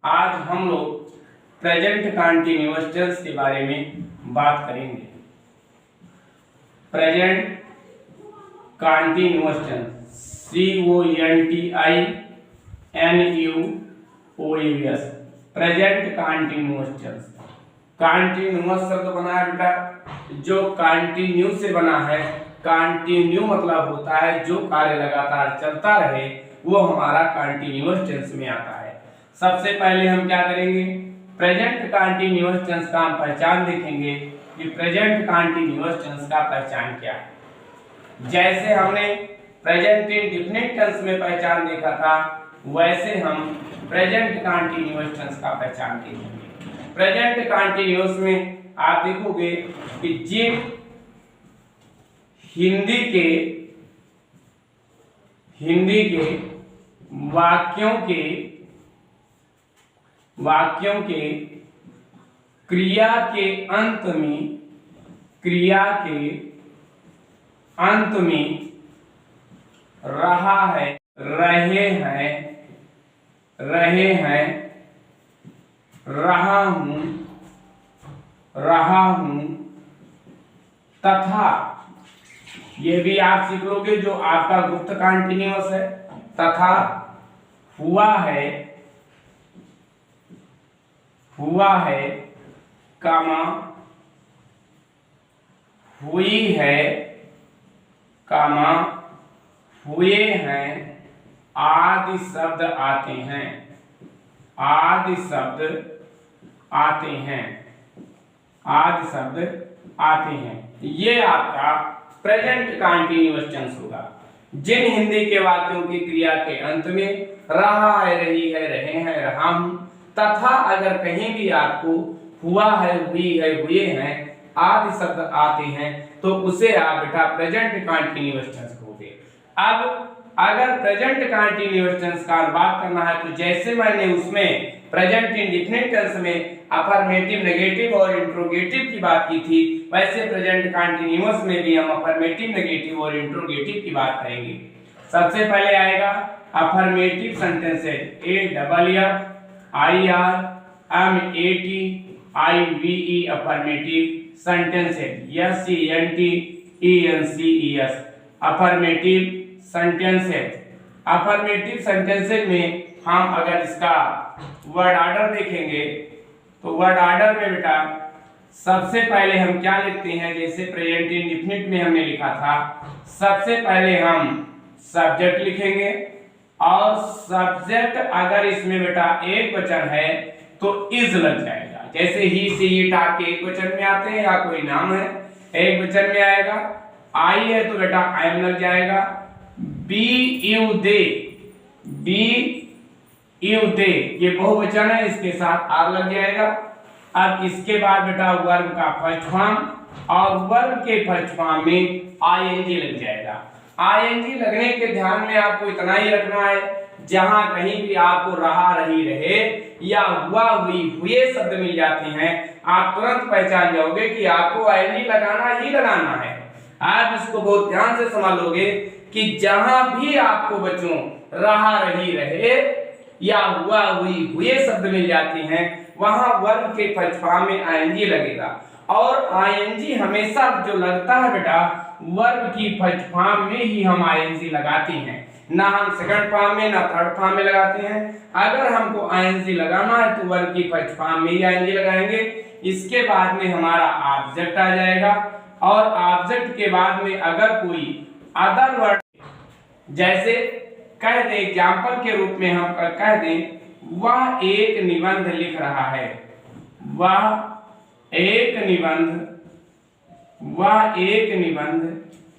आज हम लोग प्रेजेंट कंटीन्यूअस टेंस के बारे में बात करेंगे। Present continuous tense CONTINUOUS present continuous tense. Continuous शब्द बना है बेटा, जो कंटिन्यू से बना है। कंटिन्यू मतलब होता है जो कार्य लगातार चलता रहे, वो हमारा कंटीन्यूअस टेंस में आता है। सबसे पहले हम क्या करेंगे, प्रेजेंट कंटीन्यूअस टेंस का हम पहचान देखेंगे कि प्रेजेंट कंटीन्यूअस टेंस का पहचान क्या है। जैसे हमने प्रेजेंट इंडेफिनिट टेंस में पहचान देखा था, वैसे हम प्रेजेंट कंटीन्यूअस टेंस का पहचान देखेंगे। प्रेजेंट कंटीन्यूअस में आप देखोगे कि जिन हिंदी के वाक्यों के क्रिया के अंत में रहा है, रहे हैं, रहा हूं तथा, ये भी आप सीख लोगे जो आपका गुप्त कंटीन्यूअस है। तथा हुआ है, कामा हुई है, कामा हुए हैं आदि शब्द आते हैं, आदि शब्द आते हैं। ये आपका प्रेजेंट कंटीन्यूअस टेंस होगा। जिन हिंदी के वाक्यों की क्रिया के अंत में रहा है, रही है, रहे हैं, रहा हूं तथा अगर कहीं भी आपको हुआ है, हुई है, हुए हैं आदि शब्द आते हैं तो उसे आप बेटा प्रेजेंट कंटीन्यूअस टेंस कहोगे। अब अगर प्रेजेंट कंटीन्यूअस टेंस का बात करना है तो जैसे मैंने उसमें प्रेजेंट इंडेफिनिट टेंस में अफर्मेटिव, नेगेटिव और इंट्रोगेटिव की बात की थी, वैसे प्रेजेंट कंटीन्यूअस में भी हम अफर्मेटिव, नेगेटिव और इंट्रोगेटिव की बात करेंगे। सबसे पहले आएगा affirmative sentences, AFFIRMATIVE affirmative sentences, SENTENCES affirmative sentences. Affirmative sentences में हम अगर इसका वर्ड ऑर्डर देखेंगे तो वर्ड ऑर्डर में बेटा सबसे पहले हम क्या लिखते हैं, जैसे प्रेजेंट इंडेफिनिट में हमने लिखा था, सबसे पहले हम सब्जेक्ट लिखेंगे और सब्जेक्ट अगर इसमें बेटा एक वचन है तो इज लग जाएगा। जैसे ही, सी, इट आपके एक वचन में आते हैं या कोई नाम है एक वचन में आएगा, आई है तो बेटा आई एम लग जाएगा, बी यू दे ये बहुवचन है, इसके साथ आर लग जाएगा। अब इसके बाद बेटा वर्ब का फर्स्ट फॉर्म और वर्ब के फर्स्ट फॉर्म में आईएनजी लग जाएगा। आईएनजी लगने के ध्यान में आपको इतना ही रखना है, जहां कहीं भी आपको रहा, रही, रहे या हुआ, हुई, हुए शब्द मिल जाते हैं, आप तुरंत पहचान जाओगे कि आपको आईएनजी लगाना ही लगाना है। आप इसको बहुत ध्यान से समझ लोगे कि जहां भी आपको बच्चों रहा, रही, रहे या हुआ, हुई, हुए शब्द मिल जाते हैं, वहां वर्ब के फर्स्ट फॉर्म में आईएनजी लगेगा। और आईएनजी हमेशा जो लगता है बेटा वर्ब की फर्स्ट फॉर्म में ही हम आईएनजी लगाते हैं, ना हम सेकंड फॉर्म में ना थर्ड फॉर्म में लगाते हैं। अगर हमको आईएनजी लगाना है तो वर्ब की फर्स्ट फॉर्म में ही आईएनजी लगाएंगे। इसके बाद में हमारा ऑब्जेक्ट आ जाएगा और ऑब्जेक्ट के बाद में अगर कोई अदर वर्ड, जैसे कह दे एग्जाम्पल के रूप में हम कह दें वह एक निबंध लिख रहा है, वह एक निबंध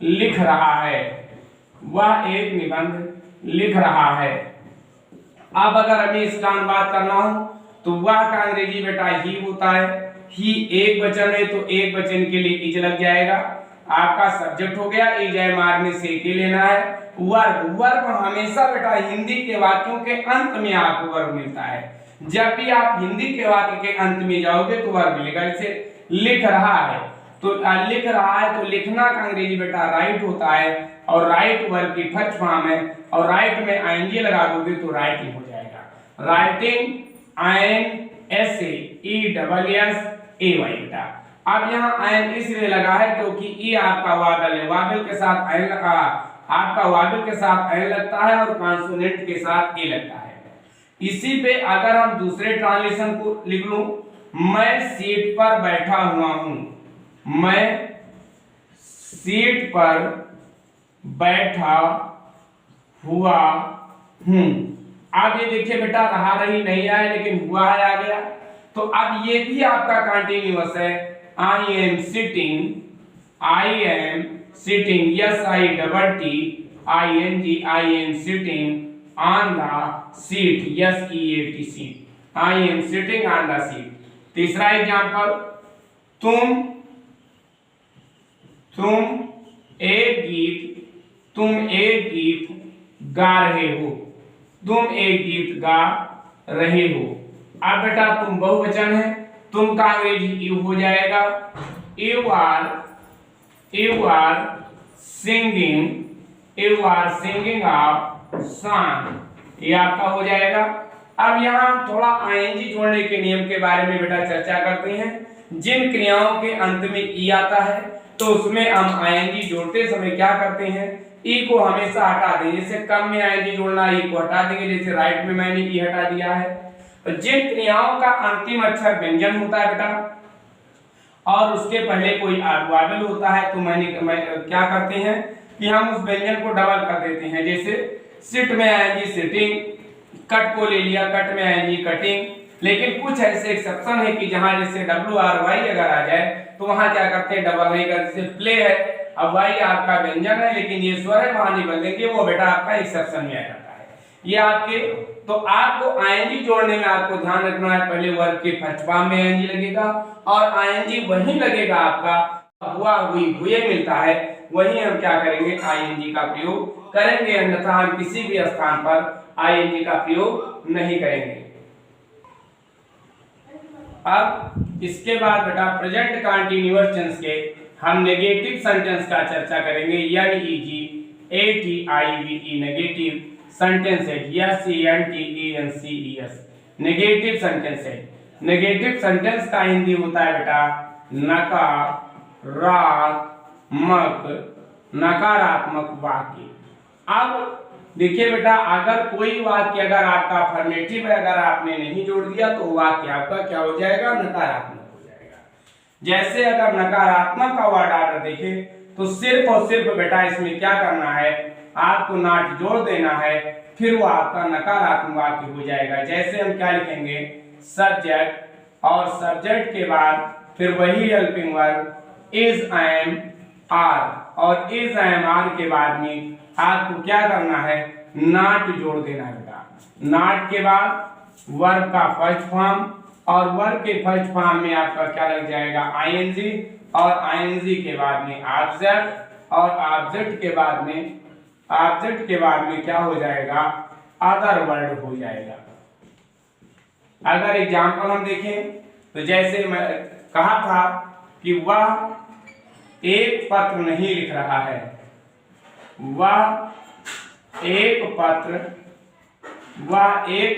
लिख रहा है, वह एक निबंध लिख रहा है। अब अगर हमें इसका अनुवाद करना हो तो वह का अंग्रेजी बेटा ही होता है, ही एक वचन है तो एक वचन के लिए इज लग जाएगा। आपका सब्जेक्ट हो गया, इज है मारने से के लेना है। वर्ब हमेशा बेटा हिंदी के वाक्यों के अंत में आपको वर्ब मिलता है। जब भी आप हिंदी के वाक्य के अंत में जाओगे तो वर्ब मिलेगा। जैसे लिख रहा है तो लिख रहा है तो लिखना का अंग्रेजी बेटा राइट होता है और राइट वर्ब की फर्स्ट फॉर्म है और राइट में आईएनजी लगा दोगे तो राइटिंग हो जाएगा। राइटिंग INSAESSAY बेटा। अब यहाँ आयन इसलिए लगा है क्योंकि ई आपका वावल है, वावल के साथ आयन आपका वावल के साथ आयन लगता है और कॉन्सोनेंट के साथ ए लगता है। इसी पे अगर हम दूसरे ट्रांसलेशन को लिख लूं, मैं सीट पर बैठा हुआ हूं, मैं सीट पर बैठा हुआ हूं। अब ये देखिए बेटा, रहा रही नहीं आया लेकिन हुआ है आ गया। तो अब ये भी आपका कंटिन्यूअस है। I am sitting, I am sitting, SITTING, I am sitting on the seat, SEAT seat, I am sitting on the seat. तीसरा एग्जांपल, तुम एक गीत गा रहे हो, तुम एक गीत गा रहे हो। अब बेटा तुम बहुवचन है, तुम का अंग्रेजी यू हो जाएगा, you are singing a song, ये आपका हो जाएगा। अब यहाँ हम थोड़ा आईएनजी जोड़ने के नियम के बारे में बेटा चर्चा करते हैं। जिन क्रियाओं के अंत में ई आता है तो उसमें हम आईएनजी जोड़ते समय क्या करते हैं, ई को हमेशा हटा देंगे। जैसे कम में आईएनजी जोड़ना, ई को हटा देंगे, जैसे राइट में मैंने ई हटा दिया है। तो जिन क्रियाओं का अंतिम अक्षर व्यंजन होता है बेटा और उसके पहले कोई वावल होता है तो क्या करते हैं कि हम उस व्यंजन को डबल कर देते हैं। जैसे सिट में आएंगी सिटिंग, कट को ले लिया, कट में आएंगी कटिंग। लेकिन कुछ ऐसे एक्सेप्शन है कि जहां जैसे WRY अगर आ जाए तो वहां क्या करते हैं, डबल नहीं करते। जैसे प्ले है, अब वाई आपका व्यंजन है लेकिन ये स्वर है, वहां नहीं बदलेंगे, वो बेटा आपका एक्सेप्शन में आ जाता है। ये आपके, तो आपको आईएनजी जोड़ने में आपको ध्यान रखना है, पहले वर्ब के फर्स्ट फॉर्म में आईएनजी लगेगा और आईएनजी वही लगेगा आपका हुआ हुई हुए मिलता है, वही हम क्या करेंगे, आईएनजी का प्रयोग करेंगे। अन्यथा हम किसी भी स्थान पर आईएनजी का प्रयोग नहीं करेंगे। अब इसके बाद बेटा प्रेजेंट कंटीन्यूअस टेंस के हम नेगेटिव सेंटेंस का चर्चा करेंगे। NEGATIVE नेगेटिव सेंटेंस है, SENTENCES नेगेटिव सेंटेंस है। नेगेटिव सेंटेंस का हिंदी होता है बेटा नकारात्मक वाक्य। अब देखिए बेटा, अगर कोई वाक्य अगर आपका अफर्मेटिव है, अगर आपने नहीं जोड़ दिया तो वाक्य आपका क्या हो जाएगा, नकारात्मक हो जाएगा। जैसे अगर नकारात्मक का वर्ड ऑर्डर देखें तो सिर्फ और सिर्फ बेटा इसमें क्या करना है, आपको नॉट जोड़ देना है, फिर वो आपका नकारात्मक वाक्य हो जाएगा। जैसे हम क्या लिखेंगे, सब्जेक्ट और सब्जेक्ट के बाद फिर वही helping verb is, am, are, और इज, एम, आर के बाद में आपको क्या करना है, नॉट जोड़ देना है। नॉट के बाद वर्ब का फर्स्ट फॉर्म और वर्ब के फर्स्ट फॉर्म में आपका क्या लग जाएगा, आईएनजी, और आईएनजी के बाद में ऑब्जेक्ट, और ऑब्जेक्ट के बाद में क्या हो जाएगा, अदर वर्ड हो जाएगा। अगर एग्जांपल हम देखें तो जैसे मैं कहा था कि वह एक पत्र नहीं लिख रहा है, वह एक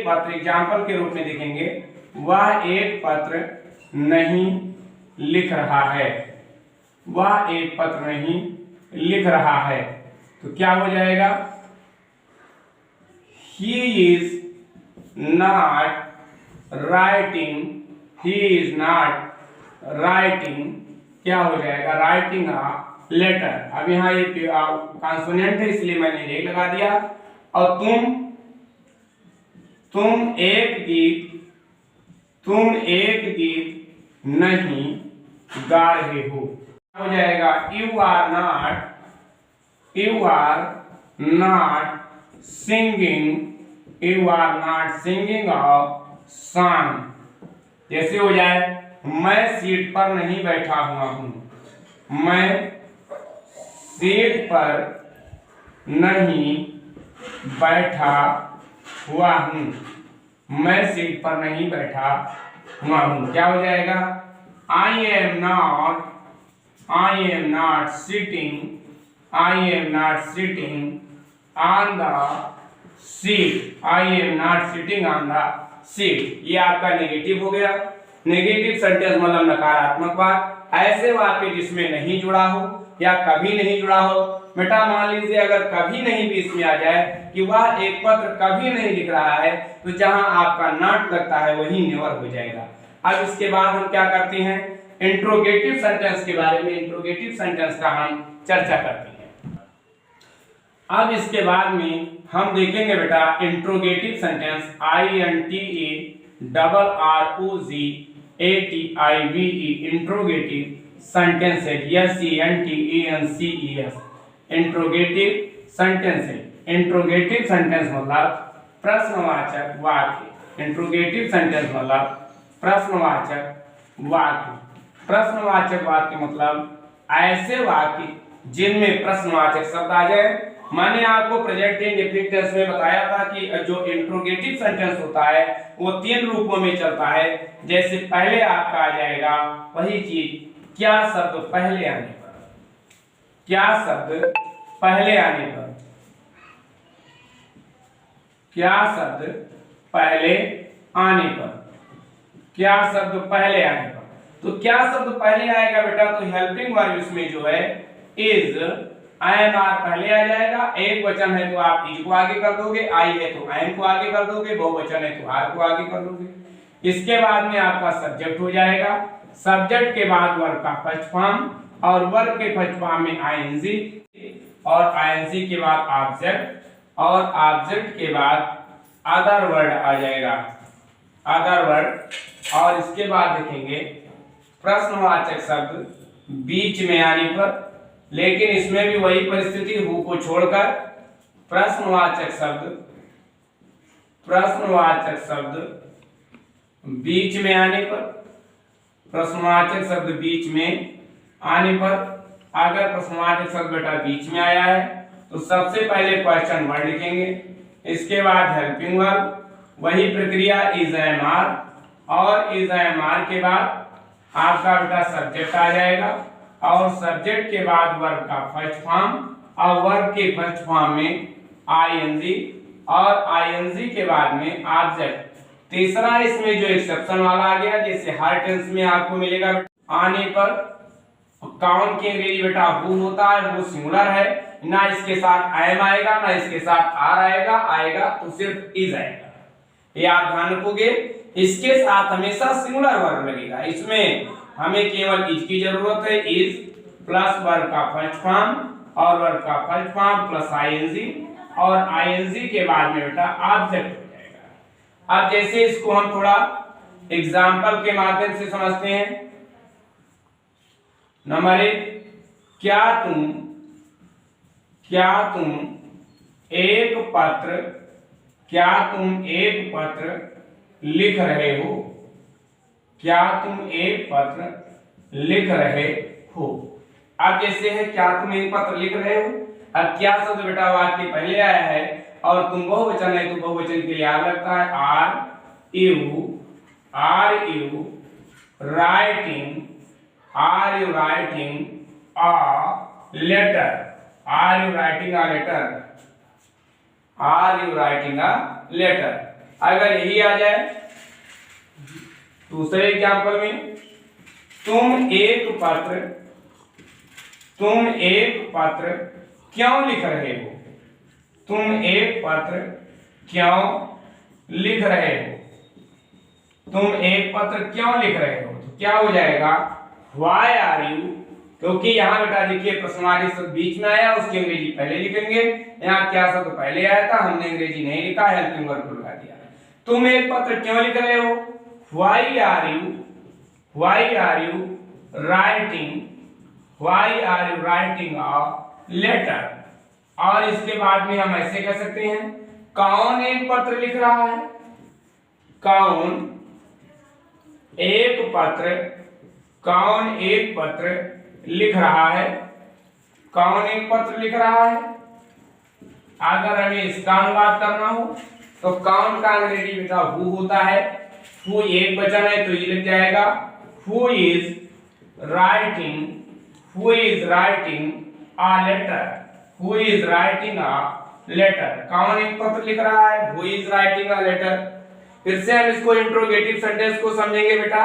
पत्र एग्जाम्पल के रूप में देखेंगे, वह एक पत्र नहीं लिख रहा है, वह एक पत्र नहीं लिख रहा है, तो क्या हो जाएगा, he is not writing, क्या हो जाएगा, राइटिंग अ लेटर। अब यहाँ ये कॉन्सोनेंट है इसलिए मैंने एक लगा दिया। और तुम एक गीत नहीं गा रहे हो, हो जाएगा, you are not singing a song. जैसे हो जाए, मैं सीट पर नहीं बैठा हुआ हूं, मैं सीट पर नहीं बैठा हुआ हूं, मैं सीट पर नहीं बैठा हुआ हूं, क्या हो जाएगा, I am not sitting on the seat, I am not sitting on the seat, ये आपका नेगेटिव हो गया। नेगेटिव सेंटेंस मतलब नकारात्मक वाक्य, ऐसे वाक्य जिसमें नहीं जुड़ा हो या कभी नहीं जुड़ा हो। बेटा मान लीजिए अगर कभी नहीं भी इसमें आ जाए कि वह एक पत्र कभी नहीं लिख रहा है, तो जहां आपका नॉट लगता है वही नेवर हो जाएगा। अब इसके बाद हम क्या करते हैं, इंट्रोगेटिव सेंटेंस के बारे में, इंट्रोगेटिव सेंटेंस का हम चर्चा करते हैं। अब इसके बाद में हम देखेंगे बेटा interrogative sentence, INTROGATIVE, interrogative sentence है, SENTENCES, इंट्रोगेटिव सेंटेंस है। इंट्रोगेटिव सेंटेंस मतलब प्रश्नवाचक वाक्य, इंट्रोगेटिव सेंटेंस मतलब प्रश्नवाचक वाक्य। प्रश्नवाचक वाक्य मतलब ऐसे वाक्य जिनमें प्रश्नवाचक शब्द आ जाए। मैंने आपको प्रेजेंट इंडेफिनिट टेंस में बताया था कि जो इंट्रोगेटिव सेंटेंस होता है वो 3 रूपों में चलता है। जैसे पहले आपका आ जाएगा वही चीज, क्या शब्द पहले आने पर, क्या शब्द पहले आने पर, क्या शब्द पहले आने पर, क्या शब्द पहले आने पर। तो क्या शब्द पहले आएगा बेटा, तो हेल्पिंग वर्ब इसमें जो है इज, INR पहले आ जाएगा। एक वचन है तो आप इज को आगे कर दोगे, आई है तो एन को आगे कर दोगे, बहुवचन है तो आर को आगे कर दोगे। इसके बाद में आपका सब्जेक्ट हो जाएगा। सब्जेक्ट के बाद वर्ब का फर्स्ट फॉर्म, और वर्ब के फर्स्ट फॉर्म में आईएनजी, और आईएनजी के बाद ऑब्जेक्ट, और ऑब्जेक्ट के बाद अदर वर्ड आ जाएगा, अदर वर्ड। और इसके बाद देखेंगे प्रश्नवाचक शब्द बीच में आने पर, लेकिन इसमें भी वही परिस्थिति, हु को छोड़कर प्रश्नवाचक शब्द, प्रश्नवाचक शब्द बीच में आने पर, प्रश्नवाचक शब्द बीच में आने पर। अगर प्रश्नवाचक शब्द बेटा बीच में आया है तो सबसे पहले क्वेश्चन वर्ड लिखेंगे, इसके बाद हेल्पिंग वर्ब, वही प्रक्रिया इज एमआर, और इज एमआर के बाद आपका बेटा सब्जेक्ट आ जाएगा, और सब्जेक्ट के बाद वर्ब का फर्स्ट फॉर्म, और वर्ब के फर्स्ट फॉर्म में आईएनजी, और आईएनजी के बाद में ऑब्जेक्ट। तीसरा इसमें जो एक्सेप्शन वाला आ गया, जैसे हर टेंस में आपको मिलेगा आने पर काउंट की अंग्रेजी बेटा हु होता है, वो सिंगुलर है, ना इसके साथ एम आएगा ना इसके साथ आर आएगा, आएगा तो सिर्फ इज आएगा, ये आप ध्यान रखोगे। इसके साथ हमेशा सिंगुलर वर्ब लगेगा, इसमें हमें केवल इज की जरूरत है, इज प्लस वर्ब का फर्स्ट फॉर्म, और वर्ब का फर्स्ट फॉर्म प्लस आईएनजी, और आईएनजी के बाद में बेटा ऑब्जेक्ट हो जाएगा। अब जैसे इसको हम थोड़ा एग्जाम्पल के माध्यम से समझते हैं। नंबर 1, क्या तुम एक पत्र, क्या तुम एक पत्र लिख रहे हो, क्या तुम एक पत्र लिख रहे हो। अब जैसे है क्या तुम एक पत्र लिख रहे हो, अब क्या शब्द बेटा वाक्य पहले आया है, और तुम बहुवचन है तो बहुवचन के लिए आ लगता है are you writing, are you writing a letter, are you writing a letter, are you writing a letter. अगर यही आ जाए दूसरे एग्जाम्पल में, तुम एक पत्र क्यों लिख रहे हो, तुम एक पत्र क्यों लिख रहे हो, तुम एक पत्र क्यों लिख रहे हो, तो क्या हो जाएगा व्हाई आर यू, क्योंकि यहाँ बेटा देखिए प्रश्नवाची शब्द बीच में आया, उसकी अंग्रेजी पहले लिखेंगे। यहाँ क्या शब्द पहले आया था, हमने अंग्रेजी नहीं लिखा, हेल्पिंग वर्ब लगा दिया। तुम एक पत्र क्यों लिख रहे हो, why are you writing, why are you writing a letter. और इसके बाद में हम ऐसे कह सकते हैं कौन एक पत्र लिख रहा है, कौन एक पत्र, कौन एक पत्र लिख रहा है, कौन एक पत्र लिख रहा है। अगर हमें इसका अनुवाद करना हो तो कौन का अंग्रेजी बेटा हु होता है, हु एक वचन है तो ये लग जाएगा who is writing, who is writing a letter, who is writing a letter. कौन एक पत्र लिख रहा है, who is writing a letter. फिर से हम इसको इंट्रोगेटिव सेंटेंस को समझेंगे बेटा।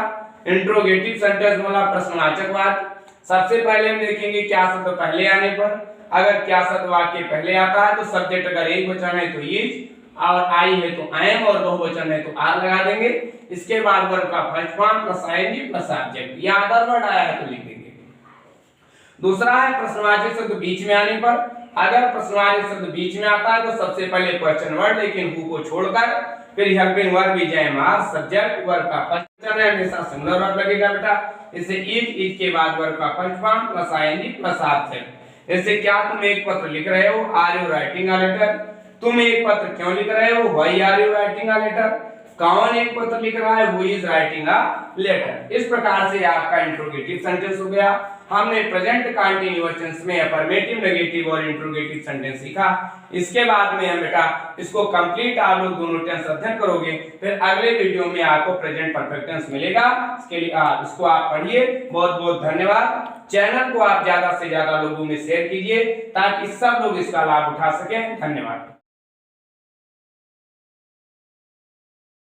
इंट्रोगेटिव सेंटेंस मतलब प्रश्नवाचक वाक्य। सबसे पहले हम देखेंगे क्या शब्द पहले आने पर, अगर क्या शब्द वाक्य पहले आता है तो सब्जेक्ट अगर एक वचन है तो इज, और आई है तो आई एम, और बहुवचन है तो आर लगा देंगे। इसके बाद वर्ब का first form plus ING plus object, या अदर वर्ड आया है तो लिख देंगे। दूसरा है प्रश्नवाचक शब्द बीच में आने पर, अगर प्रश्नवाचक शब्द बीच में आता है तो सबसे पहले क्वेश्चन वर्ड लेकिन हु को छोड़कर, फिर helping verb is am are, subject verb का फर्स्ट वचन है हमेशा सिंगुलर वर्ब लगेगा बेटा। इसे इज के बाद वर्ब का first form plus ING plus object. इससे क्या तुम एक पत्र लिख रहे हो, are you writing a letter, तुम एक पत्र क्यों लिख रहे हो, why are you writing a letter, कौन एक पत्र लिख रहा है, who is writing a letter. इस प्रकार से आपका इंट्रोगेटिव सेंटेंस हो गया। हमने प्रेजेंट कंटीन्यूअस टेंस में अफर्मेटिव, नेगेटिव और इंट्रोगेटिव सेंटेंस सीखा। इसके बाद में हम बेटा इसको कंप्लीट आप लोग दोनों टेंस अध्ययन करोगे, फिर अगले वीडियो में आपको प्रेजेंट परफेक्ट टेंस मिलेगा। इसके लिए इसको आप पढ़िए। बहुत बहुत धन्यवाद। चैनल को आप ज्यादा से ज्यादा लोगों में शेयर कीजिए ताकि सब लोग इसका लाभ उठा सकें। धन्यवाद।